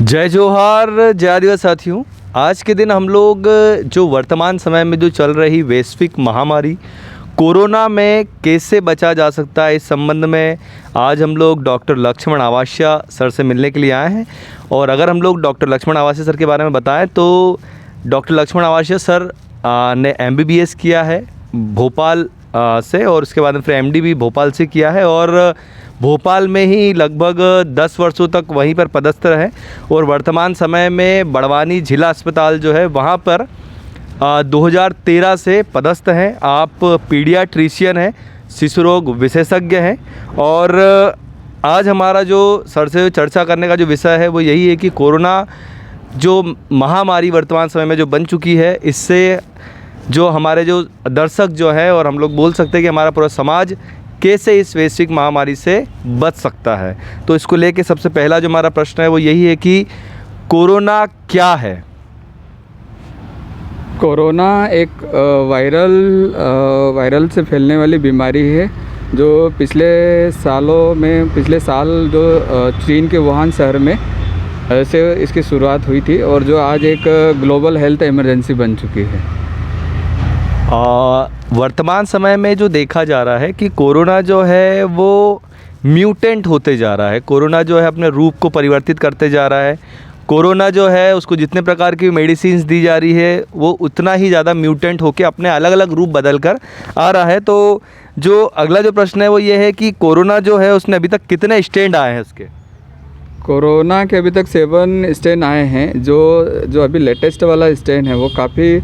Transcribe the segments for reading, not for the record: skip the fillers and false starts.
जय जोहार, जय आदिवासी साथियों। आज के दिन हम लोग जो वर्तमान समय में जो चल रही वैश्विक महामारी कोरोना में कैसे बचा जा सकता है, इस संबंध में आज हम लोग डॉक्टर लक्ष्मण आवासिया सर से मिलने के लिए आए हैं। और अगर हम लोग डॉक्टर लक्ष्मण आवासिया सर के बारे में बताएं तो डॉक्टर लक्ष्मण आवासिया सर ने MBBS किया है भोपाल से, और उसके बाद में फिर MD भी भोपाल से किया है, और भोपाल में ही लगभग 10 वर्षों तक वहीं पर पदस्थ रहे। और वर्तमान समय में बड़वानी जिला अस्पताल जो है वहाँ पर 2013 से पदस्थ हैं। आप पीडियाट्रिशियन हैं, शिशु रोग विशेषज्ञ हैं। और आज हमारा जो सर से चर्चा करने का जो विषय है वो यही है कि कोरोना जो महामारी वर्तमान समय में जो बन चुकी है, इससे जो हमारे जो दर्शक जो है, और हम लोग बोल सकते हैं कि हमारा पूरा समाज कैसे इस वैश्विक महामारी से बच सकता है। तो इसको लेके सबसे पहला जो हमारा प्रश्न है वो यही है कि कोरोना क्या है। कोरोना एक वायरल से फैलने वाली बीमारी है जो पिछले साल जो चीन के वुहान शहर में से इसकी शुरुआत हुई थी, और जो आज एक ग्लोबल हेल्थ इमरजेंसी बन चुकी है। वर्तमान समय में जो देखा जा रहा है कि कोरोना जो है वो म्यूटेंट होते जा रहा है। कोरोना जो है अपने रूप को परिवर्तित करते जा रहा है। कोरोना जो है उसको जितने प्रकार की मेडिसिन्स दी जा रही है वो उतना ही ज़्यादा म्यूटेंट होकर अपने अलग अलग रूप बदल कर आ रहा है। तो जो अगला जो प्रश्न है वो ये है कि कोरोना जो है उसने अभी तक कितने स्ट्रेन आए हैं उसके? कोरोना के अभी तक 7 स्ट्रेन आए हैं। जो अभी लेटेस्ट वाला स्ट्रेन है वो काफ़ी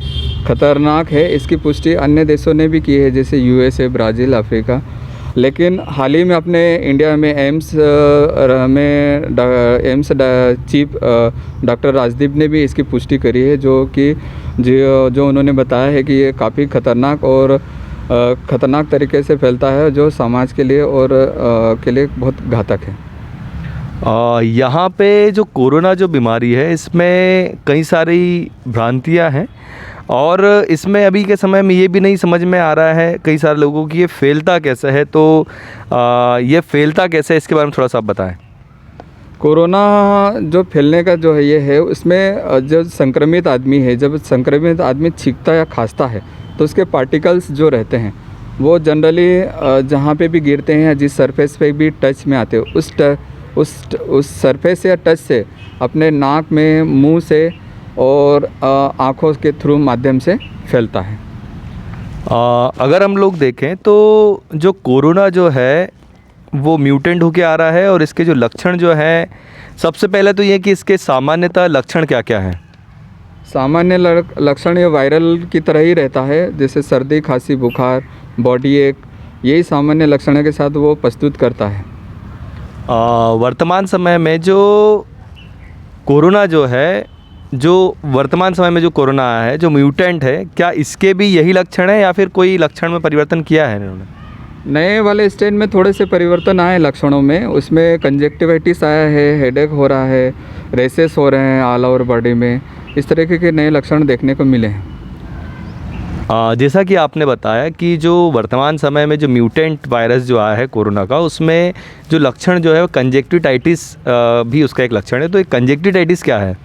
ख़तरनाक है। इसकी पुष्टि अन्य देशों ने भी की है, जैसे USA, ब्राज़ील, अफ्रीका। लेकिन हाल ही में अपने इंडिया में एम्स चीफ डॉक्टर राजदीप ने भी इसकी पुष्टि करी है, जो उन्होंने बताया है कि ये काफ़ी ख़तरनाक तरीके से फैलता है, जो समाज के लिए और के लिए बहुत घातक है। यहाँ पे जो कोरोना जो बीमारी है इसमें कई सारी भ्रांतियाँ हैं, और इसमें अभी के समय में ये भी नहीं समझ में आ रहा है कई सारे लोगों की ये फैलता कैसे है। तो ये फैलता कैसे है इसके बारे में थोड़ा सा आप बताएं। कोरोना जो फैलने का जो है ये है, उसमें जो संक्रमित आदमी है, जब संक्रमित आदमी छींकता या खांसता है तो उसके पार्टिकल्स जो रहते हैं वो जनरली जहाँ पे भी गिरते हैं या जिस सरफेस पे भी टच में आते हैं उस सरफेस या टच से अपने नाक में, मुंह से और आँखों के थ्रू माध्यम से फैलता है। अगर हम लोग देखें तो जो कोरोना जो है वो म्यूटेंट होके आ रहा है, और इसके जो लक्षण जो है, सबसे पहले तो ये कि इसके सामान्यतः लक्षण क्या क्या हैं? सामान्य लक्षण ये वायरल की तरह ही रहता है, जैसे सर्दी, खांसी, बुखार, बॉडी एक, यही सामान्य लक्षणों के साथ वो प्रस्तुत करता है। वर्तमान समय में जो कोरोना जो है, जो वर्तमान समय में जो कोरोना आया है, जो म्यूटेंट है, क्या इसके भी यही लक्षण है या फिर कोई लक्षण में परिवर्तन किया है इन्होंने? नए वाले स्ट्रेन में थोड़े से परिवर्तन आए लक्षणों में। उसमें कंजक्टिवाइटिस आया है, हेडेक हो रहा है, रेसेस हो रहे हैं ऑल ओवर बॉडी में, इस तरीके के नए लक्षण देखने को मिले हैं। जैसा कि आपने बताया कि जो वर्तमान समय में जो म्यूटेंट वायरस जो आया है कोरोना का, उसमें जो लक्षण जो है वो कंजक्टिवाइटिस भी उसका एक लक्षण है। तो एक कंजक्टिवाइटिस क्या है?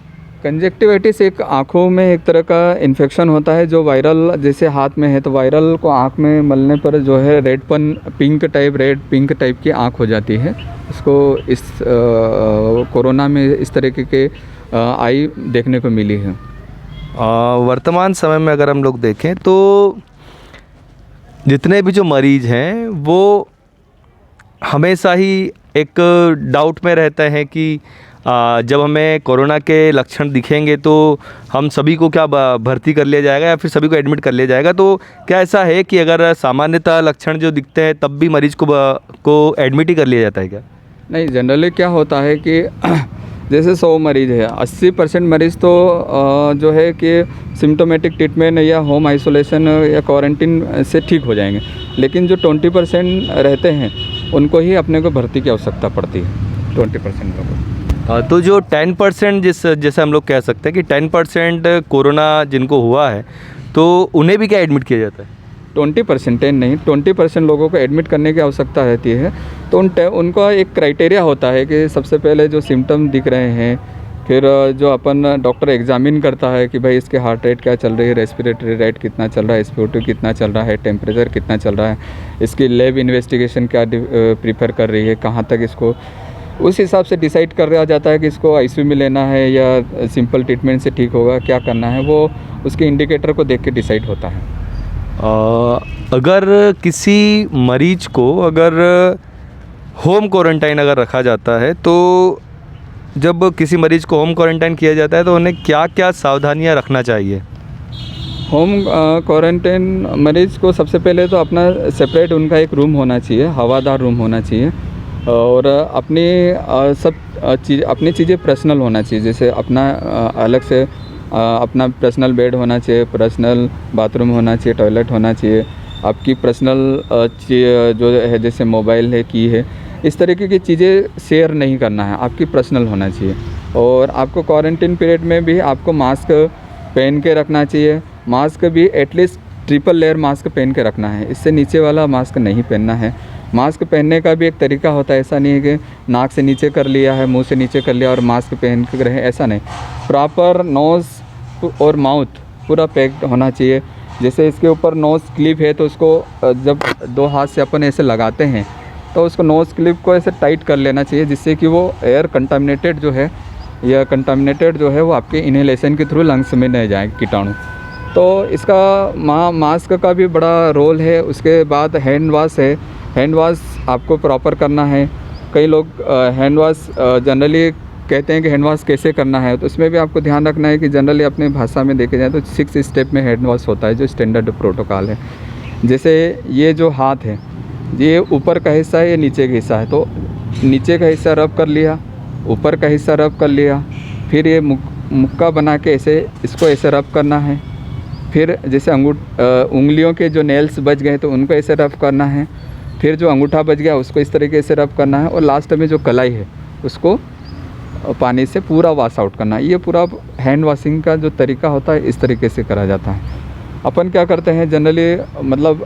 कंजक्टिवाइटिस एक आँखों में एक तरह का इन्फेक्शन होता है जो वायरल, जैसे हाथ में है तो वायरल को आँख में मलने पर जो है रेड पिंक टाइप की आँख हो जाती है। इसको इस कोरोना में इस तरीके के आई देखने को मिली है। वर्तमान समय में अगर हम लोग देखें तो जितने भी जो मरीज़ हैं वो हमेशा ही एक डाउट में रहते हैं कि जब हमें कोरोना के लक्षण दिखेंगे तो हम सभी को क्या भर्ती कर लिया जाएगा या फिर सभी को एडमिट कर लिया जाएगा। तो क्या ऐसा है कि अगर सामान्यतः लक्षण जो दिखते हैं तब भी मरीज़ को एडमिट ही कर लिया जाता है क्या? नहीं, जनरली क्या होता है कि जैसे 100 मरीज़ है, 80% मरीज़ तो जो है कि सिम्टोमेटिक ट्रीटमेंट या होम आइसोलेशन या क्वारंटीन से ठीक हो जाएंगे। लेकिन जो 20% रहते हैं उनको ही अपने को भर्ती की आवश्यकता पड़ती है, 20% लोगों। तो जो 10% जैसे हम लोग कह सकते हैं कि 10% कोरोना जिनको हुआ है तो उन्हें भी क्या एडमिट किया जाता है? 20% 10 नहीं, 20% लोगों को एडमिट करने की आवश्यकता रहती है। तो उनका एक क्राइटेरिया होता है कि सबसे पहले जो सिम्टम दिख रहे हैं फिर जो अपन डॉक्टर एग्जामिन करता है कि भाई इसके हार्ट रेट क्या चल रही है, रेस्पिरेटरी रेट कितना चल रहा है, SpO2 कितना चल रहा है, टेम्परेचर कितना चल रहा है, इसकी लैब इन्वेस्टिगेशन क्या प्रीफर कर रही है, कहाँ तक इसको, उस हिसाब से डिसाइड कर दिया जाता है कि इसको ICU में लेना है या सिंपल ट्रीटमेंट से ठीक होगा, क्या करना है, वो उसके इंडिकेटर को देख के डिसाइड होता है। अगर किसी मरीज को अगर होम क्वारंटाइन अगर रखा जाता है, तो जब किसी मरीज को होम क्वारंटाइन किया जाता है तो उन्हें क्या क्या सावधानियां रखना चाहिए? होम क्वारंटाइन मरीज़ को सबसे पहले तो अपना सेपरेट उनका एक रूम होना चाहिए, हवादार रूम होना चाहिए, और अपनी अपनी चीज़ें पर्सनल होना चाहिए। जैसे अपना अलग से अपना पर्सनल बेड होना चाहिए, पर्सनल बाथरूम होना चाहिए, टॉयलेट होना चाहिए, आपकी पर्सनल जो है जैसे मोबाइल है, की है, इस तरीके की चीज़ें शेयर नहीं करना है, आपकी पर्सनल होना चाहिए। और आपको क्वारंटीन पीरियड में भी आपको मास्क पहन के रखना चाहिए। मास्क भी एटलीस्ट ट्रिपल लेयर मास्क पहन के रखना है, इससे नीचे वाला मास्क नहीं पहनना है। मास्क पहनने का भी एक तरीका होता है, ऐसा नहीं है कि नाक से नीचे कर लिया है, मुंह से नीचे कर लिया और मास्क पहन के रहे, ऐसा नहीं। प्रॉपर नोज़ और माउथ पूरा पैक्ड होना चाहिए। जैसे इसके ऊपर नोज़ क्लिप है तो उसको जब 2 हाथ से अपन ऐसे लगाते हैं तो उसको नोज़ क्लिप को ऐसे टाइट कर लेना चाहिए, जिससे कि वो एयर कंटामिनेटेड जो है या कंटामिनेटेड जो है वो आपके इनहेलेशन के थ्रू लंग्स में नहीं जाए कीटाणु। तो इसका मास्क का भी बड़ा रोल है। उसके बाद हैंड वॉश है, हैंड वॉश आपको प्रॉपर करना है। कई लोग हैंड वॉश जनरली कहते हैं कि हैंड वॉश कैसे करना है, तो इसमें भी आपको ध्यान रखना है कि जनरली अपनी भाषा में देखे जाए तो 6 स्टेप में हैंड वॉश होता है, जो स्टैंडर्ड प्रोटोकॉल है। जैसे ये जो हाथ है, ये ऊपर का हिस्सा है, ये नीचे का हिस्सा है, तो नीचे का हिस्सा रब कर लिया, ऊपर का हिस्सा रब कर लिया, फिर ये मुक्का बना के ऐसे इसको ऐसे रब करना है। फिर जैसे उंगलियों के जो नेल्स बच गए तो उनको ऐसे रब करना है, फिर जो अंगूठा बच गया उसको इस तरीके से रब करना है, और लास्ट में जो कलाई है उसको पानी से पूरा वॉश आउट करना है। ये पूरा हैंड वॉशिंग का जो तरीका होता है इस तरीके से करा जाता है। अपन क्या करते हैं जनरली, मतलब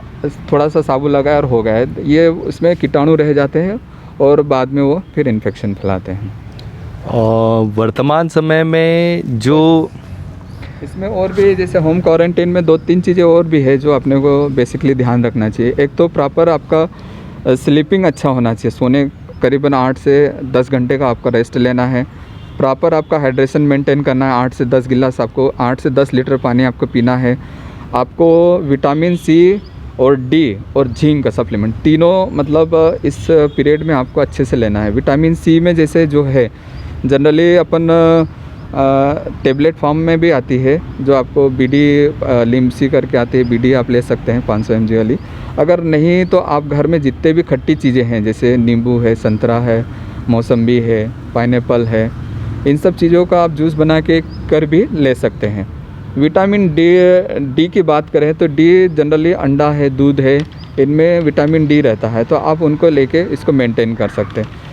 थोड़ा सा साबुन लगाया और हो गया है, ये उसमें कीटाणु रह जाते हैं और बाद में वो फिर इन्फेक्शन फैलाते हैं। वर्तमान समय में जो इसमें और भी जैसे होम क्वारंटाइन में 2-3 चीज़ें और भी है जो अपने को बेसिकली ध्यान रखना चाहिए। एक तो प्रॉपर आपका स्लीपिंग अच्छा होना चाहिए, सोने करीबन 8 से 10 घंटे का आपका रेस्ट लेना है। प्रॉपर आपका हाइड्रेशन मेंटेन करना है, 8 से 10 गिलास आपको 8 से 10 लीटर पानी आपको पीना है। आपको विटामिन C और D और जिंक का सप्लीमेंट तीनों मतलब इस पीरियड में आपको अच्छे से लेना है। विटामिन C में जैसे जो है जनरली अपन टेबलेट फॉर्म में भी आती है, जो आपको BD लिम्सी करके आती है, BD आप ले सकते हैं 500 mg वाली। अगर नहीं तो आप घर में जितने भी खट्टी चीज़ें हैं जैसे नींबू है, संतरा है, मौसम्बी है, पाइनएप्पल है, इन सब चीज़ों का आप जूस बना के कर भी ले सकते हैं। विटामिन D की बात करें तो D जनरली अंडा है, दूध है, इनमें विटामिन D रहता है, तो आप उनको लेके इसको मेंटेन कर सकते हैं।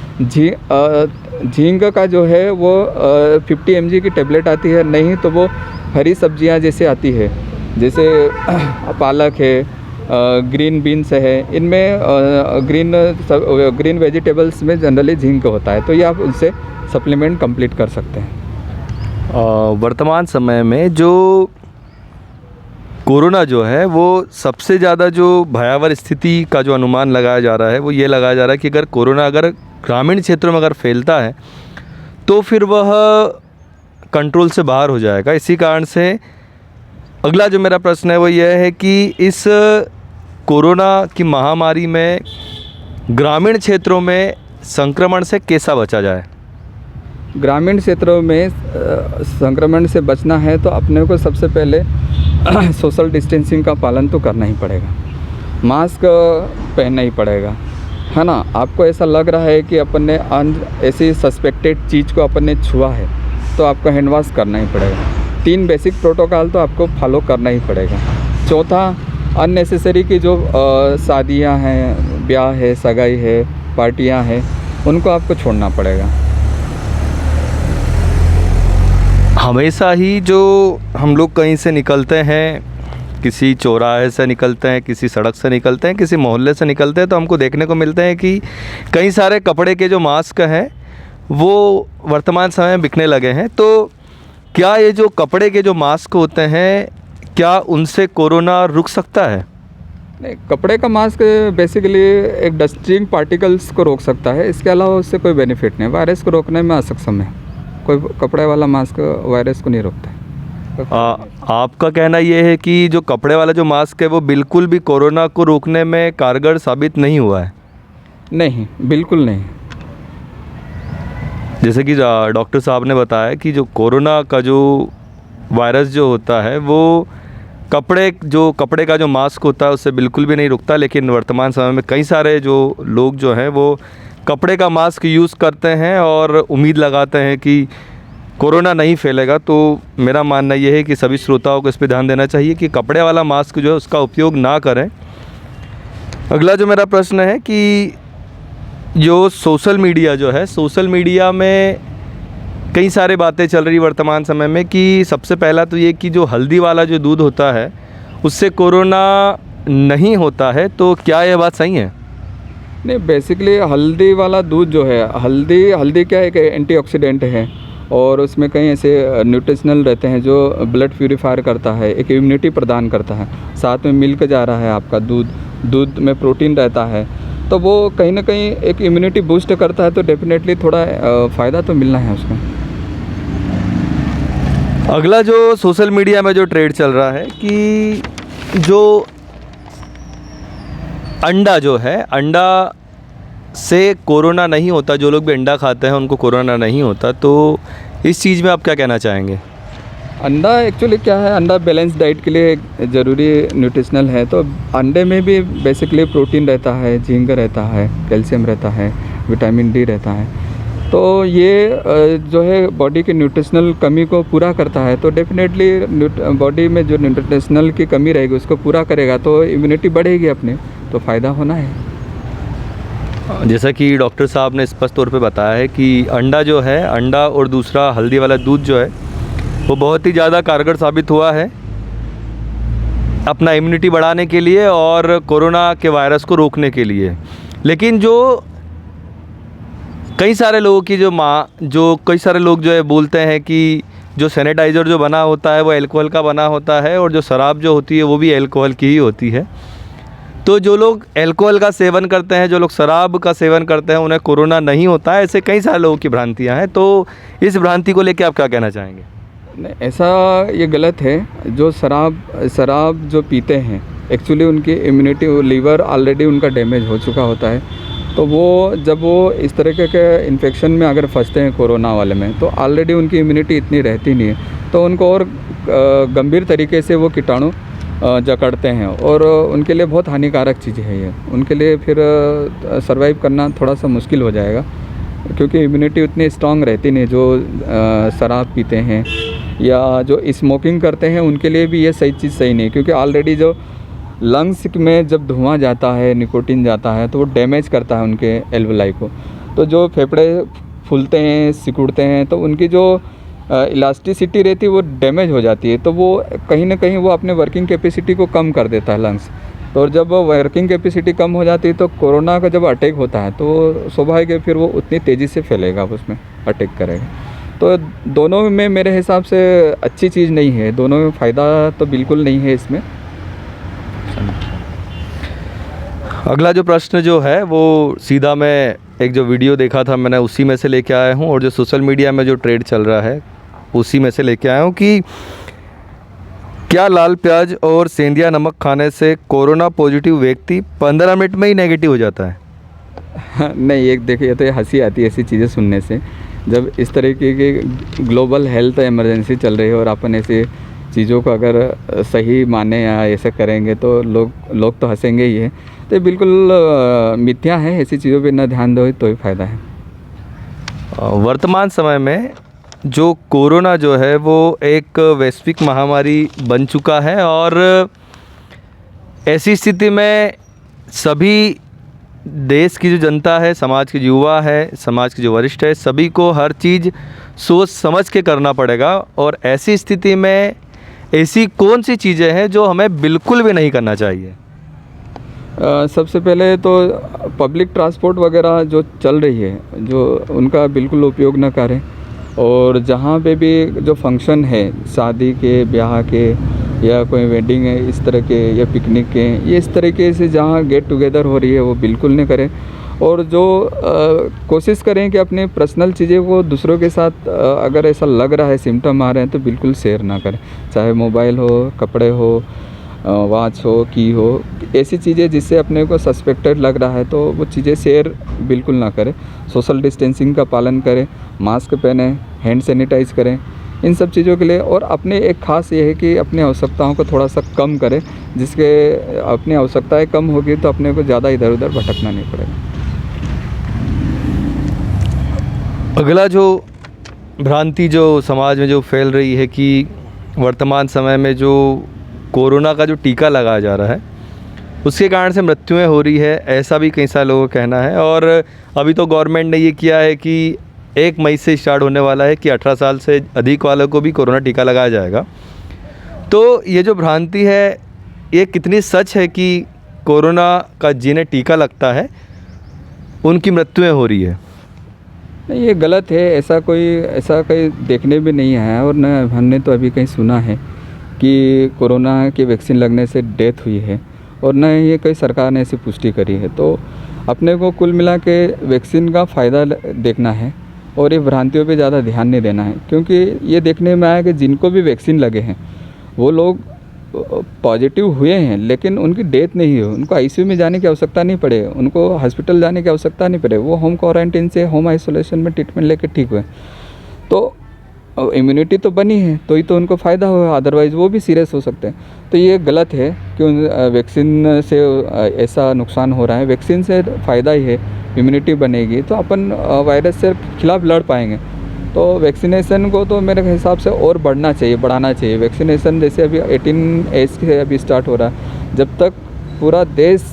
झींग का जो है वो 50 mg की टेबलेट आती है, नहीं तो वो हरी सब्जियां जैसे आती है, जैसे पालक है, ग्रीन बीन्स है, इनमें ग्रीन वेजिटेबल्स में जनरली झींग होता है, तो ये आप उनसे सप्लीमेंट कंप्लीट कर सकते हैं। वर्तमान समय में जो कोरोना जो है वो सबसे ज़्यादा जो भयावह स्थिति का जो अनुमान लगाया जा रहा है वो ये लगाया जा रहा है कि अगर कोरोना अगर ग्रामीण क्षेत्रों में अगर फैलता है तो फिर वह कंट्रोल से बाहर हो जाएगा। इसी कारण से अगला जो मेरा प्रश्न है वो यह है कि इस कोरोना की महामारी में ग्रामीण क्षेत्रों में संक्रमण से कैसा बचा जाए? ग्रामीण क्षेत्रों में संक्रमण से बचना है तो अपने को सबसे पहले सोशल डिस्टेंसिंग का पालन तो करना ही पड़ेगा, मास्क पहनना ही पड़ेगा, है ना। आपको ऐसा लग रहा है कि अपन ने ऐसी सस्पेक्टेड चीज़ को अपन ने छुआ है तो आपको हैंड वॉश करना ही पड़ेगा। 3 बेसिक प्रोटोकॉल तो आपको फॉलो करना ही पड़ेगा। चौथा, अननेसेसरी की जो शादियां हैं, ब्याह है, सगाई है, पार्टियां हैं, उनको आपको छोड़ना पड़ेगा। हमेशा ही जो हम लोग कहीं से निकलते हैं, किसी चौराहे से निकलते हैं, किसी सड़क से निकलते हैं, किसी मोहल्ले से निकलते हैं, तो हमको देखने को मिलते हैं कि कई सारे कपड़े के जो मास्क हैं वो वर्तमान समय में बिकने लगे हैं। तो क्या ये जो कपड़े के जो मास्क होते हैं, क्या उनसे कोरोना रुक सकता है? नहीं, कपड़े का मास्क बेसिकली एक डस्टिंग पार्टिकल्स को रोक सकता है, इसके अलावा उससे कोई बेनिफिट नहीं। वायरस को रोकने में असक्षम है, कोई कपड़े वाला मास्क वायरस को नहीं रोकता है। आपका कहना ये है कि जो कपड़े वाला जो मास्क है वो बिल्कुल भी कोरोना को रोकने में कारगर साबित नहीं हुआ है? नहीं, बिल्कुल नहीं। जैसे कि डॉक्टर साहब ने बताया कि जो कोरोना का जो वायरस जो होता है वो कपड़े का जो मास्क होता है उससे बिल्कुल भी नहीं रुकता, लेकिन वर्तमान समय में कई सारे जो लोग जो हैं वो कपड़े का मास्क यूज़ करते हैं और उम्मीद लगाते हैं कि कोरोना नहीं फैलेगा। तो मेरा मानना ये है कि सभी श्रोताओं को इस पर ध्यान देना चाहिए कि कपड़े वाला मास्क जो है उसका उपयोग ना करें। अगला जो मेरा प्रश्न है कि जो सोशल मीडिया जो है, सोशल मीडिया में कई सारे बातें चल रही वर्तमान समय में कि सबसे पहला तो ये कि जो हल्दी वाला जो दूध होता है उससे कोरोना नहीं होता है, तो क्या यह बात सही है? नहीं, बेसिकली हल्दी वाला दूध जो है, हल्दी क्या एक एंटीऑक्सीडेंट है और उसमें कई ऐसे न्यूट्रिशनल रहते हैं जो ब्लड प्यूरीफायर करता है, एक इम्यूनिटी प्रदान करता है। साथ में मिल्क जा रहा है आपका दूध में प्रोटीन रहता है, तो वो कहीं ना कहीं एक इम्यूनिटी बूस्ट करता है, तो डेफिनेटली थोड़ा फ़ायदा तो मिलना है उसमें। अगला जो सोशल मीडिया में जो ट्रेंड चल रहा है कि जो अंडा जो है, अंडा से कोरोना नहीं होता, जो लोग भी अंडा खाते हैं उनको कोरोना नहीं होता, तो इस चीज़ में आप क्या कहना चाहेंगे? अंडा एक्चुअली क्या है, अंडा बैलेंस डाइट के लिए ज़रूरी न्यूट्रिशनल है, तो अंडे में भी बेसिकली प्रोटीन रहता है, जिंक रहता है, कैल्शियम रहता है, विटामिन डी रहता है। तो ये जो है बॉडी की न्यूट्रिशनल कमी को पूरा करता है, तो डेफिनेटली बॉडी में जो न्यूट्रिशनल की कमी रहेगी उसको पूरा करेगा तो इम्यूनिटी बढ़ेगी अपने, तो फ़ायदा होना है। जैसा कि डॉक्टर साहब ने स्पष्ट तौर पे बताया है कि अंडा जो है, अंडा और दूसरा हल्दी वाला दूध जो है वो बहुत ही ज़्यादा कारगर साबित हुआ है अपना इम्यूनिटी बढ़ाने के लिए और कोरोना के वायरस को रोकने के लिए। लेकिन जो कई सारे लोगों की कई सारे लोग जो है बोलते हैं कि जो सैनिटाइज़र जो बना होता है वो अल्कोहल का बना होता है और जो शराब जो होती है वो भी अल्कोहल की ही होती है। तो जो लोग अल्कोहल का सेवन करते हैं, जो लोग शराब का सेवन करते हैं, उन्हें कोरोना नहीं होता है, ऐसे कई सारे लोगों की भ्रांतियाँ हैं। तो इस भ्रांति को लेकर आप क्या कहना चाहेंगे? नहीं, ऐसा ये गलत है। जो शराब जो पीते हैं एक्चुअली उनकी इम्यूनिटी, लीवर ऑलरेडी उनका डैमेज हो चुका होता है, तो वो जब वो इस तरह के इन्फेक्शन में अगर फंसते हैं कोरोना वाले में, तो ऑलरेडी उनकी इम्यूनिटी इतनी रहती नहीं है, तो उनको और गंभीर तरीके से वो कीटाणु जकड़ते हैं और उनके लिए बहुत हानिकारक चीज़ है ये। उनके लिए फिर सर्वाइव करना थोड़ा सा मुश्किल हो जाएगा, क्योंकि इम्यूनिटी उतनी स्ट्रांग रहती नहीं। जो शराब पीते हैं या जो स्मोकिंग करते हैं उनके लिए भी ये सही नहीं, क्योंकि ऑलरेडी जो लंग्स में जब धुआं जाता है, निकोटीन जाता है, तो वो डैमेज करता है उनके एल्वोलाई को। तो जो फेफड़े फूलते हैं, सिकुड़ते हैं, तो उनकी जो इलास्टिसिटी रहती है वो डैमेज हो जाती है, तो वो कहीं ना कहीं वो अपने वर्किंग कैपेसिटी को कम कर देता है लंग्स। तो और जब वर्किंग कैपेसिटी कम हो जाती है तो कोरोना का जब अटैक होता है तो स्वाभाविक है फिर वो उतनी तेज़ी से फैलेगा, उसमें अटैक करेगा। तो दोनों में मेरे हिसाब से अच्छी चीज़ नहीं है, दोनों में फ़ायदा तो बिल्कुल नहीं है इसमें। अगला जो प्रश्न जो है वो सीधा मैं एक जो वीडियो देखा था मैंने उसी में से लेके आया हूँ, और जो सोशल मीडिया में जो ट्रेंड चल रहा है उसी में से लेके आया हूँ कि क्या लाल प्याज और सेंधिया नमक खाने से कोरोना पॉजिटिव व्यक्ति 15 मिनट में ही नेगेटिव हो जाता है? नहीं, एक देखिए तो ये हंसी आती है ऐसी चीज़ें सुनने से। जब इस तरीके की ग्लोबल हेल्थ इमरजेंसी चल रही है और अपन ऐसी चीज़ों को अगर सही माने या ऐसे करेंगे तो लोग तो हंसेंगे ही है। तो ये बिल्कुल मिथ्या है, ऐसी चीज़ों पे ना ध्यान दो तो ही फ़ायदा है। वर्तमान समय में जो कोरोना जो है वो एक वैश्विक महामारी बन चुका है, और ऐसी स्थिति में सभी देश की जो जनता है, समाज के युवा है, समाज के जो वरिष्ठ है, सभी को हर चीज़ सोच समझ के करना पड़ेगा। और ऐसी स्थिति में ऐसी कौन सी चीज़ें हैं जो हमें बिल्कुल भी नहीं करना चाहिए? सबसे पहले तो पब्लिक ट्रांसपोर्ट वगैरह जो चल रही है जो उनका बिल्कुल उपयोग न करें, और जहाँ पे भी जो फंक्शन है शादी के, ब्याह के या कोई वेडिंग है इस तरह के, या पिकनिक के, ये इस तरीके से जहाँ गेट टुगेदर हो रही है वो बिल्कुल नहीं करें। और जो कोशिश करें कि अपने पर्सनल चीज़ें को दूसरों के साथ अगर ऐसा लग रहा है, सिम्टम आ रहे हैं, तो बिल्कुल शेयर ना करें। चाहे मोबाइल हो, कपड़े हो, वॉच हो, की हो, ऐसी चीज़ें जिससे अपने को सस्पेक्टेड लग रहा है तो वो चीज़ें शेयर बिल्कुल ना करें। सोशल डिस्टेंसिंग का पालन करें, मास्क पहने, हैंड सैनिटाइज करें, इन सब चीज़ों के लिए। और अपने एक ख़ास ये है कि अपनी आवश्यकताओं को थोड़ा सा कम करें, जिसके अपनी आवश्यकताएं कम होगी तो अपने को ज़्यादा इधर उधर भटकना नहीं पड़ेगा। अगला जो भ्रांति जो समाज में जो फैल रही है कि वर्तमान समय में जो कोरोना का जो टीका लगाया जा रहा है उसके कारण से मृत्युएं हो रही है, ऐसा भी कई सारे लोगों का कहना है। और अभी तो गवर्नमेंट ने ये किया है कि 1 मई से स्टार्ट होने वाला है कि 18 साल से अधिक वालों को भी कोरोना टीका लगाया जाएगा। तो ये जो भ्रांति है ये कितनी सच है कि कोरोना का जिन्हें टीका लगता है उनकी मृत्युएं हो रही है? नहीं, ये गलत है। ऐसा कहीं देखने में नहीं आया, और न हमने तो अभी कहीं सुना है कि कोरोना की वैक्सीन लगने से डेथ हुई है, और न ये कहीं सरकार ने ऐसी पुष्टि करी है। तो अपने को कुल मिला के वैक्सीन का फ़ायदा देखना है और ये भ्रांतियों पे ज़्यादा ध्यान नहीं देना है, क्योंकि ये देखने में आया कि जिनको भी वैक्सीन लगे हैं वो लोग पॉजिटिव हुए हैं, लेकिन उनकी डेथ नहीं हुई। उनको आईसीयू में जाने की आवश्यकता नहीं पड़े, उनको हॉस्पिटल जाने की आवश्यकता नहीं पड़े, वो होम क्वारंटीन से, होम आइसोलेशन में ट्रीटमेंट लेकर ठीक हुए। तो इम्यूनिटी तो बनी है तो ही तो उनको फ़ायदा हुआ, अदरवाइज़ वो भी सीरियस हो सकते हैं। तो ये गलत है कि वैक्सीन से ऐसा नुकसान हो रहा है। वैक्सीन से फ़ायदा ही है, इम्यूनिटी बनेगी तो अपन वायरस से खिलाफ लड़ पाएंगे। तो वैक्सीनेशन को तो मेरे हिसाब से और बढ़ाना चाहिए। वैक्सीनेशन जैसे अभी 18 एज से अभी स्टार्ट हो रहा है, जब तक पूरा देश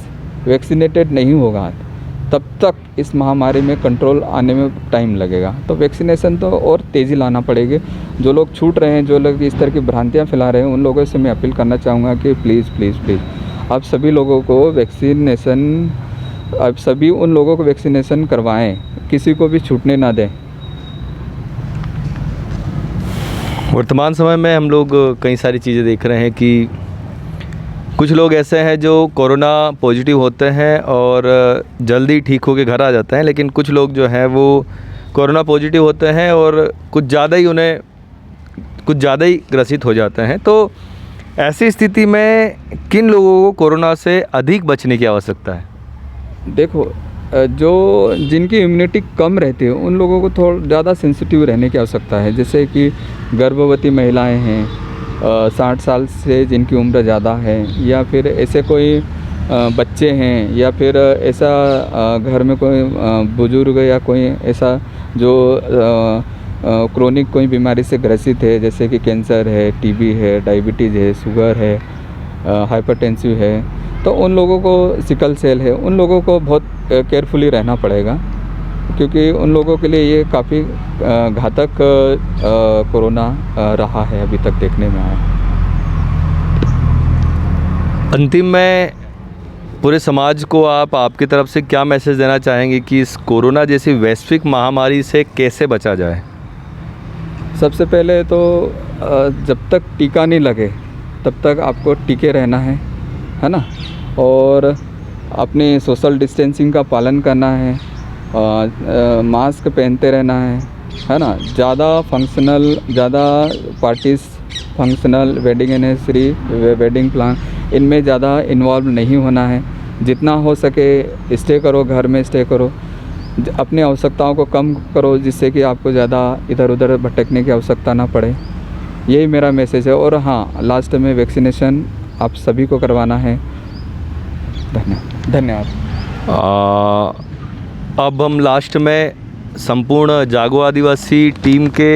वैक्सीनेटेड नहीं होगा तब तक इस महामारी में कंट्रोल आने में टाइम लगेगा। तो वैक्सीनेशन तो और तेज़ी लाना पड़ेगी। जो लोग छूट रहे हैं, जो लोग इस तरह की भ्रांतियाँ फैला रहे हैं, उन लोगों से मैं अपील करना चाहूँगा कि प्लीज़ प्लीज़ प्लीज़ आप सभी लोगों को वैक्सीनेशन, आप सभी उन लोगों को वैक्सीनेशन करवाएं, किसी को भी छूटने ना दें। वर्तमान समय में हम लोग कई सारी चीज़ें देख रहे हैं कि कुछ लोग ऐसे हैं जो कोरोना पॉजिटिव होते हैं और जल्दी ठीक होकर घर आ जाते हैं, लेकिन कुछ लोग जो हैं वो कोरोना पॉजिटिव होते हैं और कुछ ज़्यादा ही ग्रसित हो जाते हैं। तो ऐसी स्थिति में किन लोगों को कोरोना से अधिक बचने की आवश्यकता है? देखो, जो जिनकी इम्यूनिटी कम रहती है उन लोगों को थोड़ा ज़्यादा सेंसिटिव रहने की आवश्यकता है। जैसे कि गर्भवती महिलाएं हैं, 60 साल से जिनकी उम्र ज़्यादा है, या फिर ऐसे कोई बच्चे हैं, या फिर ऐसा घर में कोई बुजुर्ग या कोई ऐसा जो क्रोनिक कोई बीमारी से ग्रसित है, जैसे कि कैंसर है, टीबी है, डायबिटीज़ है, शुगर है, हाइपरटेंसिव है। तो उन लोगों को, सिकल सेल है, उन लोगों को बहुत केयरफुली रहना पड़ेगा, क्योंकि उन लोगों के लिए ये काफ़ी घातक कोरोना रहा है अभी तक देखने में आया। अंतिम में पूरे समाज को आपकी तरफ से क्या मैसेज देना चाहेंगे कि इस कोरोना जैसी वैश्विक महामारी से कैसे बचा जाए? सबसे पहले तो जब तक टीका नहीं लगे तब तक आपको टीके रहना है ना, और अपने सोशल डिस्टेंसिंग का पालन करना है, मास्क पहनते रहना है ना। ज़्यादा parties, functional, wedding anniversary, wedding plan, इनमें ज़्यादा इन्वॉल्व नहीं होना है। जितना हो सके स्टे करो, घर में स्टे करो, अपनी आवश्यकताओं को कम करो, जिससे कि आपको ज़्यादा इधर उधर भटकने की आवश्यकता ना पड़े। यही मेरा मैसेज है। और हाँ, लास्ट में वैक्सीनेशन आप सभी को करवाना है। धन्यवाद। अब हम लास्ट में संपूर्ण जागो आदिवासी टीम के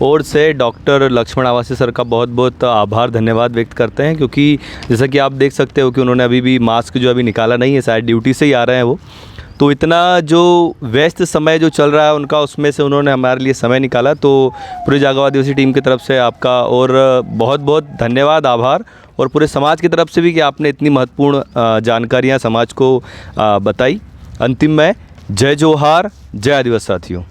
ओर से डॉक्टर लक्ष्मण आवासी सर का बहुत बहुत आभार, धन्यवाद व्यक्त करते हैं, क्योंकि जैसा कि आप देख सकते हो कि उन्होंने अभी भी मास्क जो अभी निकाला नहीं है, शायद ड्यूटी से ही आ रहे हैं वो, तो इतना जो व्यस्त समय जो चल रहा है उनका, उसमें से उन्होंने हमारे लिए समय निकाला। तो पूरे जागो आदिवासी टीम की तरफ से आपका और बहुत बहुत धन्यवाद, आभार। और पूरे समाज की तरफ से भी कि आपने इतनी महत्वपूर्ण जानकारियाँ समाज को बताई। अंतिम में जय जोहार, जय आदिवासी साथियों।